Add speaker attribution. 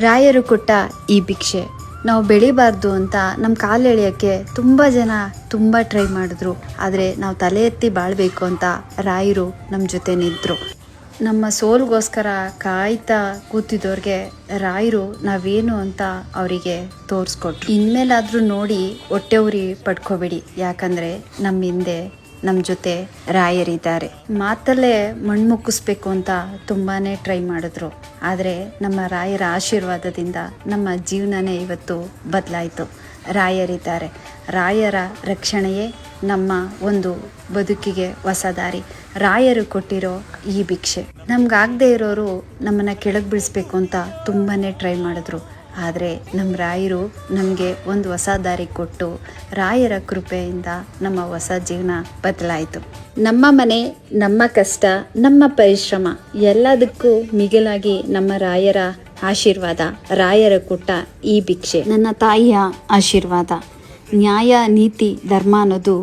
Speaker 1: ರಾಯರು ಕೊಟ್ಟ ಈ ಭಿಕ್ಷೆ. ನಾವು ಬೆಳಿಬಾರ್ದು ಅಂತ ನಮ್ಮ ಕಾಲು ಎಳೆಯೋಕ್ಕೆ ತುಂಬ ಜನ ತುಂಬ ಟ್ರೈ ಮಾಡಿದ್ರು. ಆದರೆ ನಾವು ತಲೆ ಎತ್ತಿ ಬಾಳಬೇಕು ಅಂತ ರಾಯರು ನಮ್ಮ ಜೊತೆ ನಿಂತರು. ನಮ್ಮ ಸೋಲ್ಗೋಸ್ಕರ ಕಾಯ್ತಾ ಕೂತಿದ್ದವ್ರಿಗೆ ರಾಯರು ನಾವೇನು ಅಂತ ಅವರಿಗೆ ತೋರಿಸ್ಕೊಟ್ರು. ಇನ್ಮೇಲಾದರೂ ನೋಡಿ ಹೊಟ್ಟೆ ಉರಿ ಪಡ್ಕೋಬೇಡಿ, ಯಾಕಂದರೆ ನಮ್ಮ ಹಿಂದೆ ನಮ್ಮ ಜೊತೆ ರಾಯರಿದ್ದಾರೆ. ಮಾತಲ್ಲೇ ಮಣ್ಣು ಮುಕ್ಕಿಸ್ಬೇಕು ಅಂತ ತುಂಬಾ ಟ್ರೈ ಮಾಡಿದ್ರು. ಆದರೆ ನಮ್ಮ ರಾಯರ ಆಶೀರ್ವಾದದಿಂದ ನಮ್ಮ ಜೀವನನೇ ಇವತ್ತು ಬದಲಾಯಿತು. ರಾಯರಿದ್ದಾರೆ. ರಾಯರ ರಕ್ಷಣೆಯೇ ನಮ್ಮ ಒಂದು ಬದುಕಿಗೆ ಹೊಸ ದಾರಿ. ರಾಯರು ಕೊಟ್ಟಿರೋ ಈ ಭಿಕ್ಷೆ. ನಮ್ಗಾಗದೇ ಇರೋರು ನಮ್ಮನ್ನು ಕೆಳಗೆ ಬೀಳಿಸ್ಬೇಕು ಅಂತ ತುಂಬಾ ಟ್ರೈ ಮಾಡಿದ್ರು. ಆದರೆ ನಮ್ಮ ರಾಯರು ನಮಗೆ ಒಂದು ಹೊಸ ದಾರಿ ಕೊಟ್ಟು ರಾಯರ ಕೃಪೆಯಿಂದ ನಮ್ಮ ಹೊಸ ಜೀವನ ಬದಲಾಯಿತು. ನಮ್ಮ ಮನೆ, ನಮ್ಮ ಕಷ್ಟ, ನಮ್ಮ ಪರಿಶ್ರಮ ಎಲ್ಲದಕ್ಕೂ ಮಿಗಿಲಾಗಿ ನಮ್ಮ ರಾಯರ ಆಶೀರ್ವಾದ, ರಾಯರ ಕೊಟ್ಟ ಈ ಭಿಕ್ಷೆ, ನನ್ನ ತಾಯಿಯ ಆಶೀರ್ವಾದ. ನ್ಯಾಯ, ನೀತಿ, ಧರ್ಮ ಅನ್ನೋದು